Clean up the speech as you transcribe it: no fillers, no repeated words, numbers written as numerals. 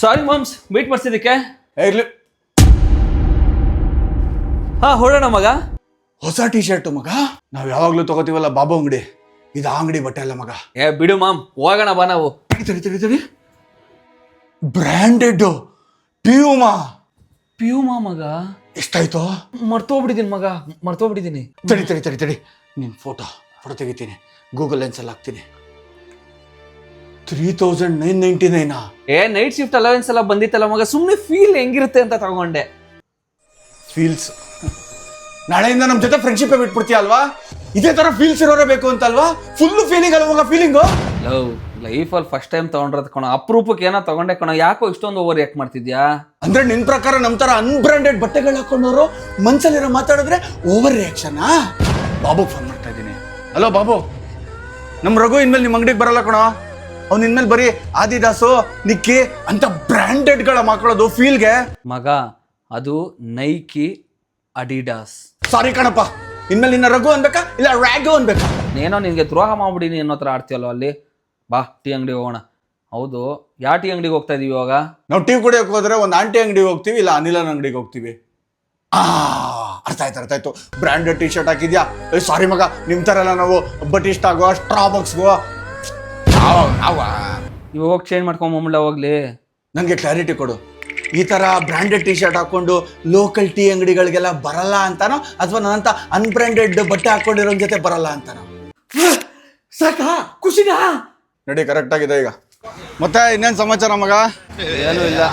ಸಾರಿ moms wait ಮಾಡ್ಸಿದ್ದಕ್ಕೆ. ಇರ್ಲಿ. ಹಾ ಹೊರಡೋಣ ಮಗ. ಹೊಸ ಟಿ ಶರ್ಟ್ ಮಗ. ನಾವ್ ಯಾವಾಗ್ಲೂ ತಗೋತೀವಲ್ಲ ಬಾಬು ಅಂಗಡಿ, ಇದು ಆ ಅಂಗಡಿ ಬಟ್ಟೆ ಅಲ್ಲ ಮಗ. ಬಿಡು ಮಾಮ್, ಹೋಗೋಣ ಬಾ ನಾವು. ತಡಿ ಬ್ರ್ಯಾಂಡೆಡ್ ಪ್ಯೂಮಾ. ಪ್ಯೂಮಾ ಮಗ? ಎಷ್ಟಾಯ್ತು? ಮರ್ತೋಗ್ಬಿಟ್ಟಿದ್ದೀನಿ ಮಗ, ಮರ್ತೋಗ್ಬಿಟ್ಟಿದ್ದೀನಿ. ತಡಿ ನೀನ್ ಫೋಟೋ ತೆಗಿತೀನಿ, ಗೂಗಲ್ ಲೆನ್ಸ್ ಅಲ್ಲಿ ಹಾಕ್ತೀನಿ. 3999. ನೈಟ್ ಶಿಫ್ಟ್ ಅಲವೆನ್ಸ್ ಎಲ್ಲ ಬಂದಿತ್ತಲ್ಲ ಮಗ, ಸುಮ್ಮನೆ ಫೀಲ್ ಹೆಂಗಿರುತ್ತೆ ಅಂತ ತಗೊಂಡೆ. ಫೀಲ್ಸ್ ನಾಳೆಯಿಂದ ನಮ್ ಜೊತೆ ಫ್ರೆಂಡ್ಶಿಪ್ ಬಿಟ್ಬಿಡ್ತೀಯ ಅಲ್ವಾ? ಇದೇ ತರ ಫೀಲ್ಸ್ ಇರೋರೇ ಬೇಕು ಅಂತ ಅಲ್ವಾ? ಫುಲ್ ಫೀಲಿಂಗ್ ಅಲ್ವಾ ಫೀಲಿಂಗು? ಲೈಫಲ್ಲಿ ಫಸ್ಟ್ ಟೈಮ್ ತಗೊಂಡ್ರದ್ ಕಣ, ಅಪರೂಪಕ್ಕೆ ಏನೋ ತಗೊಂಡೆ ಕಣ. ಯಾಕೋ ಇಷ್ಟೊಂದು ಓವರ್ ಯಾಕೆ ಮಾಡ್ತಿದ್ಯಾ? ಅಂದ್ರೆ ನಿನ್ ಪ್ರಕಾರ ನಮ್ ತರ ಅನ್ಬ್ರಾಂಡೆಡ್ ಬಟ್ಟೆಗಳು ಹಾಕೊಂಡವರು ಮನ್ಸಲ್ಲಿರೋ ಮಾತಾಡಿದ್ರೆ ಓವರ್ ರಿಯಾಕ್ಷನ್? ಬಾಬುಗ್ ಫೋನ್ ಮಾಡ್ತಾ ಇದ್ದೀನಿ. ಹಲೋ ಬಾಬು, ನಮ್ ರಘು ಇನ್ಮೇಲೆ ನಿಮ್ ಅಂಗಡಿಗೆ ಬರಲ್ಲ ಕಣೋ. ಅವ್ನು ಇನ್ಮೇಲೆ ಬರೀ ಆದಿದಾಸು, ನಿಕ್ಕಿ ಅಂತ ಬ್ರ್ಯಾಂಡೆಡ್ ಗಳ ಮಾಕೊಳ್ಳೋದು ಫೀಲ್ಗೆ. ಮಗ ಅದು ನೈಕಿ, ಅಡಿಡಾಸ್. ಸಾರಿ ಕಣಪ್ಪ, ಇನ್ಮೇಲೆ ನಿನ್ನ ರಘು ಅನ್ಬೇಕಾ ಇಲ್ಲ ರ್ಯಾಗು ಅನ್ಬೇಕಾ? ಏನೋ ನಿನ್ಗೆ ದ್ರೋಹ ಮಾಡ್ಬಿಡಿನಿ ಅನ್ನೋ ಥರ ಆಡ್ತೀಯಲ್ಲೋ ಅಲ್ಲಿ. ಬಾ ಟೀ ಅಂಗಡಿಗೆ ಹೋಗೋಣ. ಹೌದು, ಯಾವ ಟೀ ಅಂಗಡಿಗೆ ಹೋಗ್ತಾ ಇದೀವಿ ಇವಾಗ? ನಾವು ಟೀ ಕುಡಿಯೋಕೆ ಹೋದ್ರೆ ಒಂದು ಆಂಟಿ ಅಂಗಡಿಗೆ ಹೋಗ್ತೀವಿ, ಇಲ್ಲ ಅನಿಲನ ಅಂಗಡಿಗೆ ಹೋಗ್ತೀವಿ. ಅರ್ಥ ಆಯ್ತು. ಬ್ರ್ಯಾಂಡೆಡ್ ಟಿ ಶರ್ಟ್ ಹಾಕಿದ್ಯಾ? ಸಾರಿ ಮಗ, ನಿಮ್ ತರ ಎಲ್ಲ ನಾವು ಬಟಿಸ್ಟಾಗೋ ಸ್ಟ್ರಾಬಕ್ಸ್ಗೋ ಇವಾಗ ಹೋಗಿ ಚೇಂಜ್ ಮಾಡ್ಕೊಂಬಲ್ಲ ಹೋಗ್ಲಿ. ನನಗೆ ಕ್ಲಾರಿಟಿ ಕೊಡು. ಈ ತರ ಬ್ರ್ಯಾಂಡೆಡ್ ಟಿ ಶರ್ಟ್ ಹಾಕೊಂಡು ಲೋಕಲ್ ಟೀ ಅಂಗಡಿಗಳಿಗೆಲ್ಲ ಬರಲ್ಲ ಅಂತಾನೋ, ಅಥವಾ ನನ್ನಂತ ಅನ್ಬ್ರ್ಯಾಂಡೆಡ್ ಬಟ್ಟೆ ಹಾಕೊಂಡಿರೋ ಜೊತೆ ಬರಲ್ಲ ಅಂತಾನೋ? ಸಾಕಾ? ಖುಷಿನಾ? ನಡಿ, ಕರೆಕ್ಟ್ ಆಗಿದೆ ಈಗ. ಮತ್ತೆ ಇನ್ನೇನ್ ಸಮಾಚಾರ ಮಗ? ಏನೂ ಇಲ್ಲ.